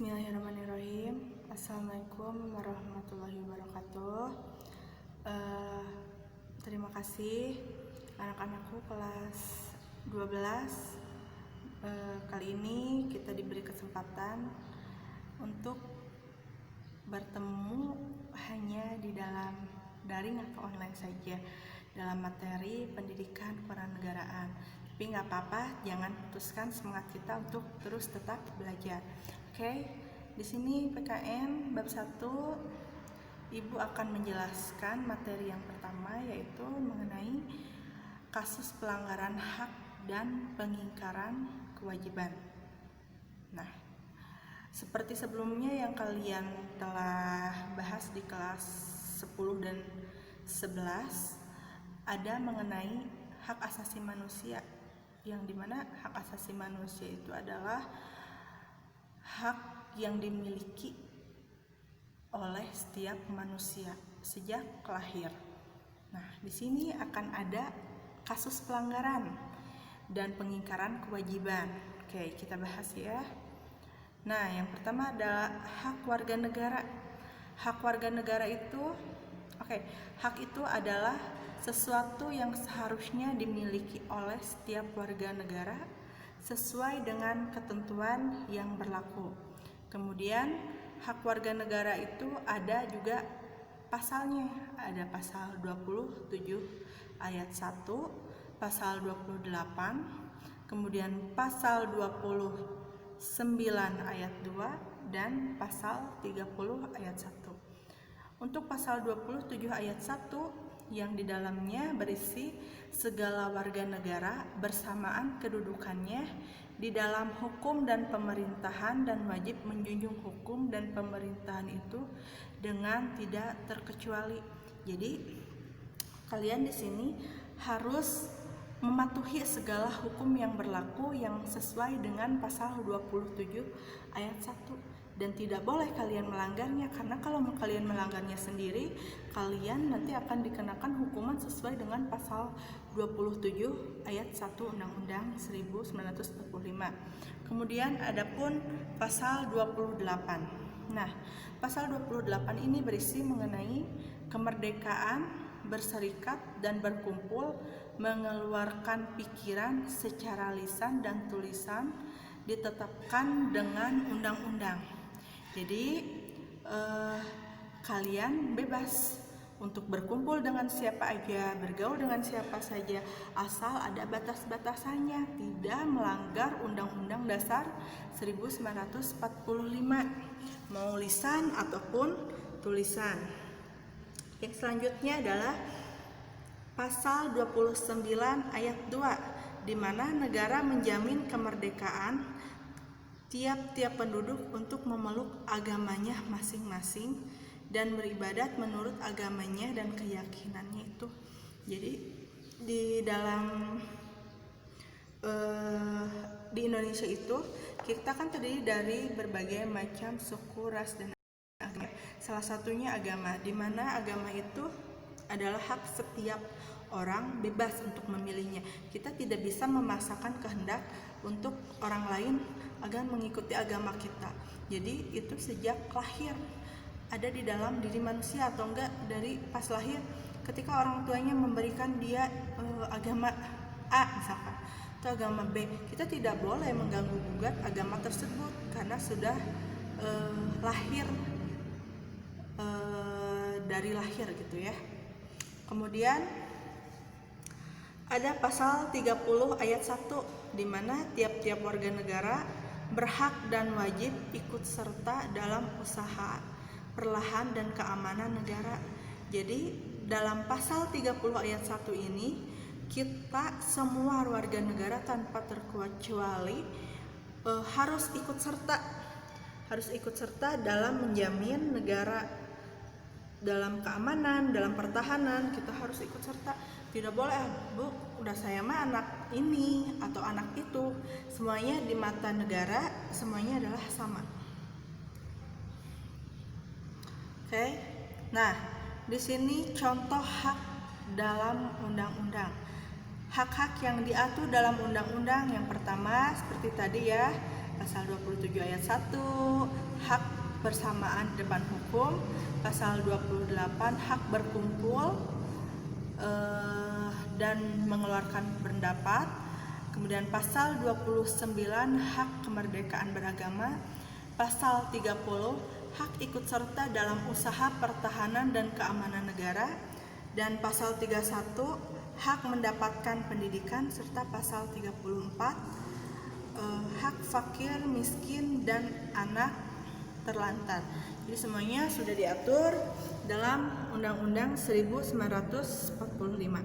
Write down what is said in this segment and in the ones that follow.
Bismillahirrahmanirrahim. Assalamualaikum warahmatullahi wabarakatuh. Terima kasih anak-anakku kelas 12. Kali ini kita diberi kesempatan untuk bertemu hanya di dalam daring atau online saja dalam materi pendidikan kewarganegaraan. Tapi nggak apa-apa, jangan putuskan semangat kita untuk terus tetap belajar. Oke, di sini PKN bab 1, Ibu akan menjelaskan materi yang pertama, yaitu mengenai kasus pelanggaran hak dan pengingkaran kewajiban. Nah, seperti sebelumnya yang kalian telah bahas di kelas 10 dan 11, ada mengenai hak asasi manusia, yang dimana hak asasi manusia itu adalah hak yang dimiliki oleh setiap manusia sejak lahir. Nah, di sini akan ada kasus pelanggaran dan pengingkaran kewajiban. Oke, kita bahas ya. Nah, yang pertama adalah hak warga negara. Hak warga negara itu, hak itu adalah sesuatu yang seharusnya dimiliki oleh setiap warga negara sesuai dengan ketentuan yang berlaku. Kemudian hak warga negara itu ada juga pasalnya. Ada pasal 27 ayat 1, pasal 28, kemudian pasal 29 ayat 2 dan pasal 30 ayat 1. Untuk pasal 27 ayat 1 yang di dalamnya berisi segala warga negara bersamaan kedudukannya di dalam hukum dan pemerintahan dan wajib menjunjung hukum dan pemerintahan itu dengan tidak terkecuali. Jadi kalian di sini harus mematuhi segala hukum yang berlaku yang sesuai dengan pasal 27 ayat 1. Dan tidak boleh kalian melanggarnya, karena kalau kalian melanggarnya sendiri, kalian nanti akan dikenakan hukuman sesuai dengan pasal 27 ayat 1 Undang-Undang 1945. Kemudian adapun pasal 28. Nah, pasal 28 ini berisi mengenai kemerdekaan berserikat dan berkumpul, mengeluarkan pikiran secara lisan dan tulisan ditetapkan dengan undang-undang. Jadi kalian bebas untuk berkumpul dengan siapa aja, bergaul dengan siapa saja, asal ada batas-batasannya, tidak melanggar Undang-Undang Dasar 1945, mau lisan ataupun tulisan. Yang selanjutnya adalah pasal 29 ayat 2, di mana negara menjamin kemerdekaan tiap-tiap penduduk untuk memeluk agamanya masing-masing dan beribadat menurut agamanya dan keyakinannya itu. Jadi di dalam di Indonesia itu kita kan terdiri dari berbagai macam suku, ras, dan agama. Salah satunya agama, di mana agama itu adalah hak setiap orang bebas untuk memilihnya. Kita tidak bisa memaksakan kehendak untuk orang lain agar mengikuti agama kita. Jadi itu sejak lahir ada di dalam diri manusia, atau enggak dari pas lahir ketika orang tuanya memberikan dia agama A misalkan atau agama B, kita tidak boleh mengganggu-gugat agama tersebut karena sudah lahir dari lahir gitu ya. Kemudian ada pasal 30 ayat 1, di mana tiap-tiap warga negara berhak dan wajib ikut serta dalam usaha perlahan dan keamanan negara. Jadi dalam pasal 30 ayat 1 ini, kita semua warga negara tanpa terkecuali harus ikut serta dalam menjamin negara dalam keamanan, dalam pertahanan. Kita harus ikut serta. Tidak boleh, Bu, udah saya mah anak ini atau anak itu. Semuanya di mata negara, semuanya adalah sama. Oke. Nah, di sini contoh hak dalam undang-undang. Hak-hak yang diatur dalam undang-undang yang pertama seperti tadi ya, Pasal 27 ayat 1, hak bersamaan di depan hukum. Pasal 28, hak berkumpul dan mengeluarkan pendapat. Kemudian pasal 29, hak kemerdekaan beragama. Pasal 30, hak ikut serta dalam usaha pertahanan dan keamanan negara. Dan pasal 31, hak mendapatkan pendidikan, serta pasal 34, hak fakir, miskin, dan anak terlantar. Jadi semuanya sudah diatur dalam Undang-Undang 1945.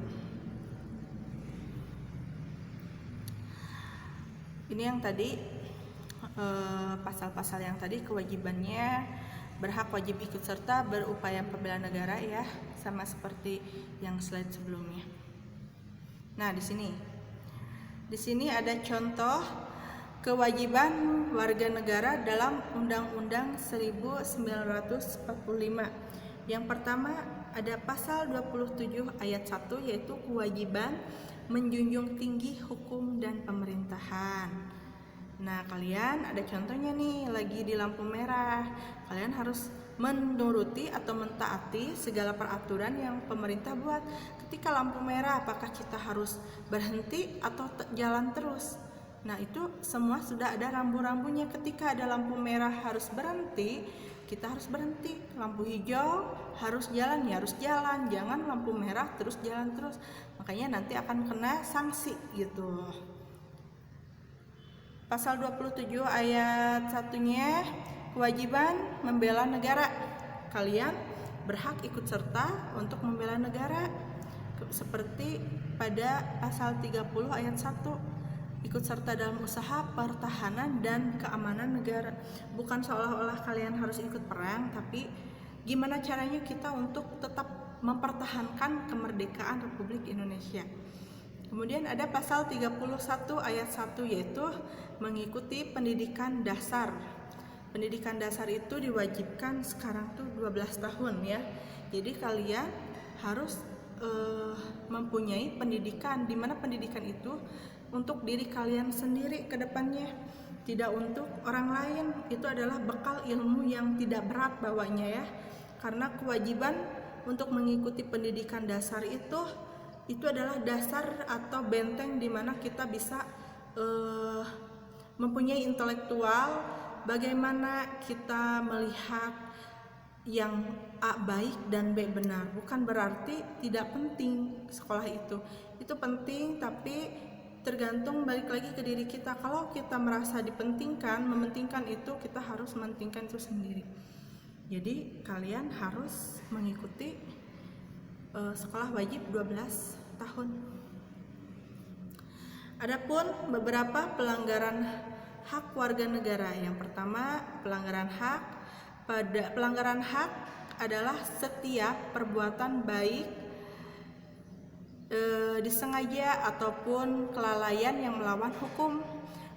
Ini yang tadi pasal-pasal yang tadi, kewajibannya berhak, wajib, ikut serta, berupaya pembela negara ya, sama seperti yang slide sebelumnya. Nah, di sini ada contoh kewajiban warga negara dalam Undang-Undang 1945. Yang pertama ada pasal 27 ayat 1, yaitu kewajiban menjunjung tinggi hukum dan pemerintahan. Nah, kalian ada contohnya nih, lagi di lampu merah. Kalian harus menuruti atau mentaati segala peraturan yang pemerintah buat. Ketika lampu merah, apakah kita harus berhenti atau jalan terus? Nah, itu semua sudah ada rambu-rambunya. Ketika ada lampu merah harus berhenti, kita harus berhenti. Lampu hijau harus jalan, ya harus jalan. Jangan lampu merah terus jalan terus. Makanya nanti akan kena sanksi gitu. Pasal 27 ayat 1-nya kewajiban membela negara. Kalian berhak ikut serta untuk membela negara. Seperti pada pasal 30 ayat 1, ikut serta dalam usaha pertahanan dan keamanan negara. Bukan seolah-olah kalian harus ikut perang, tapi gimana caranya kita untuk tetap mempertahankan kemerdekaan Republik Indonesia. Kemudian ada pasal 31 ayat 1, yaitu mengikuti pendidikan dasar. Pendidikan dasar itu diwajibkan sekarang tuh 12 tahun ya. Jadi kalian harus mempunyai pendidikan, di mana pendidikan itu untuk diri kalian sendiri ke depannya, tidak untuk orang lain. Itu adalah bekal ilmu yang tidak berat bawanya ya. Karena kewajiban untuk mengikuti pendidikan dasar itu adalah dasar atau benteng di mana kita bisa mempunyai intelektual, bagaimana kita melihat yang A baik dan B benar. Bukan berarti tidak penting sekolah itu penting, tapi tergantung, balik lagi ke diri kita. Kalau kita merasa dipentingkan, mementingkan itu, kita harus mementingkan itu sendiri. Jadi kalian harus mengikuti sekolah wajib 12 tahun. Adapun beberapa pelanggaran hak warga negara. Yang pertama, pelanggaran hak. Pelanggaran hak adalah setiap perbuatan baik disengaja ataupun kelalaian yang melawan hukum,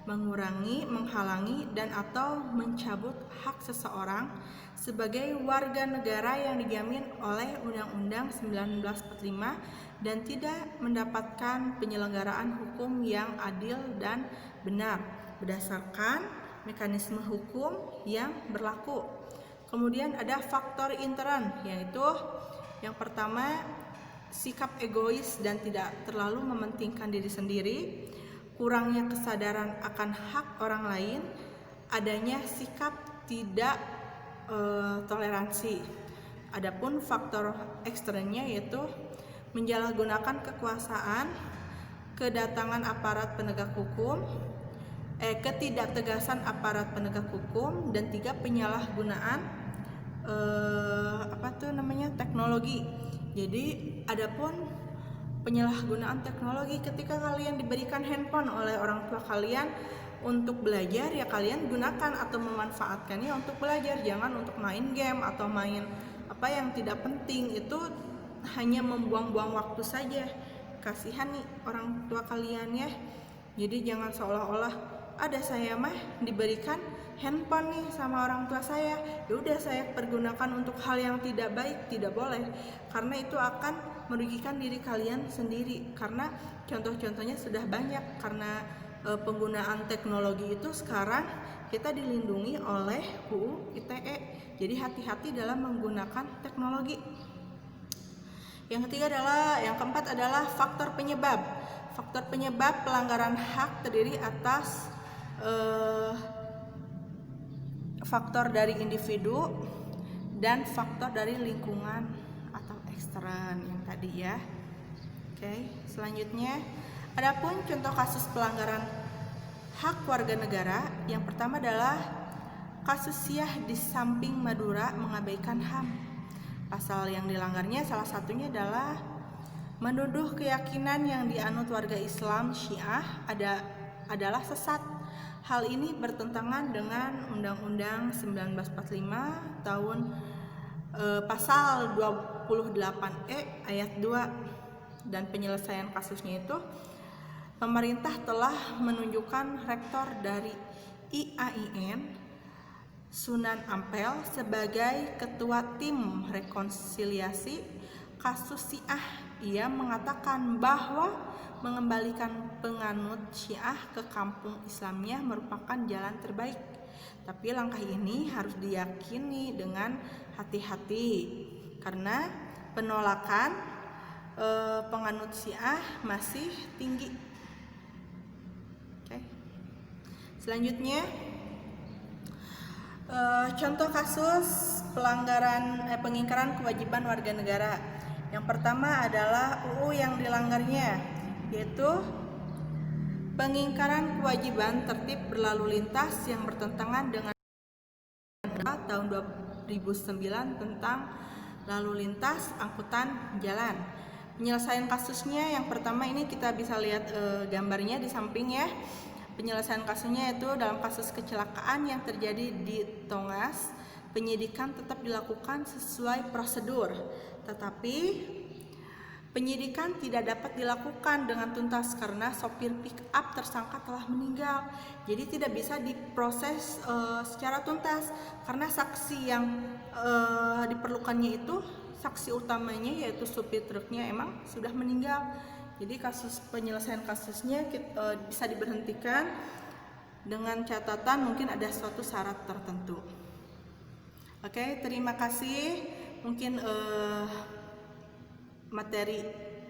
mengurangi, menghalangi, dan atau mencabut hak seseorang sebagai warga negara yang dijamin oleh Undang-Undang 1945 dan tidak mendapatkan penyelenggaraan hukum yang adil dan benar berdasarkan mekanisme hukum yang berlaku. Kemudian ada faktor intern, yaitu yang pertama, sikap egois dan tidak terlalu mementingkan diri sendiri, kurangnya kesadaran akan hak orang lain, adanya sikap tidak toleransi. Adapun faktor eksternnya yaitu menyalahgunakan kekuasaan, kedatangan aparat penegak hukum, ketidaktegasan aparat penegak hukum, dan 3, penyalahgunaan teknologi. Jadi adapun penyalahgunaan teknologi, ketika kalian diberikan handphone oleh orang tua kalian untuk belajar, ya kalian gunakan atau memanfaatkannya untuk belajar, jangan untuk main game atau main apa yang tidak penting. Itu hanya membuang-buang waktu saja. Kasihan nih orang tua kalian ya. Jadi jangan seolah-olah ada saya mah diberikan handphone nih sama orang tua saya, ya udah saya pergunakan untuk hal yang tidak baik. Tidak boleh, karena itu akan merugikan diri kalian sendiri. Karena contoh-contohnya sudah banyak, karena penggunaan teknologi itu sekarang kita dilindungi oleh UU ITE. Jadi hati-hati dalam menggunakan teknologi. Yang keempat adalah faktor penyebab. Faktor penyebab pelanggaran hak terdiri atas faktor dari individu dan faktor dari lingkungan atau ekstern yang tadi ya. Oke, selanjutnya adapun contoh kasus pelanggaran hak warga negara, yang pertama adalah kasus Syah di Samping Madura mengabaikan HAM. Pasal yang dilanggarnya salah satunya adalah menuduh keyakinan yang dianut warga Islam Syiah adalah sesat. Hal ini bertentangan dengan Undang-Undang 1945 tahun pasal 28E ayat 2, dan penyelesaian kasusnya itu pemerintah telah menunjukkan rektor dari IAIN Sunan Ampel sebagai ketua tim rekonsiliasi kasus Syiah. Ia mengatakan bahwa mengembalikan penganut Syiah ke kampung Islamnya merupakan jalan terbaik. Tapi langkah ini harus diyakini dengan hati-hati karena penolakan penganut Syiah masih tinggi. Oke. Selanjutnya contoh kasus pengingkaran kewajiban warga negara. Yang pertama adalah UU yang dilanggarnya, yaitu pengingkaran kewajiban tertib berlalu lintas yang bertentangan dengan tahun 2009 tentang lalu lintas angkutan jalan. Penyelesaian kasusnya yang pertama ini kita bisa lihat gambarnya di samping ya. Penyelesaian kasusnya itu dalam kasus kecelakaan yang terjadi di Tongas, penyidikan tetap dilakukan sesuai prosedur, tetapi penyidikan tidak dapat dilakukan dengan tuntas karena sopir pick up tersangka telah meninggal. Jadi tidak bisa diproses secara tuntas karena saksi yang diperlukannya itu, saksi utamanya yaitu supir truknya emang sudah meninggal. Jadi penyelesaian kasusnya bisa diberhentikan dengan catatan mungkin ada suatu syarat tertentu. Oke, terima kasih. Mungkin materi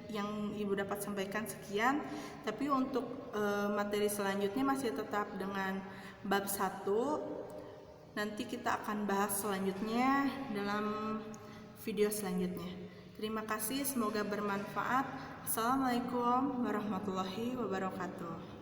yang Ibu dapat sampaikan sekian. Tapi untuk materi selanjutnya masih tetap dengan bab 1. Nanti kita akan bahas selanjutnya dalam video selanjutnya. Terima kasih, semoga bermanfaat. Assalamualaikum warahmatullahi wabarakatuh.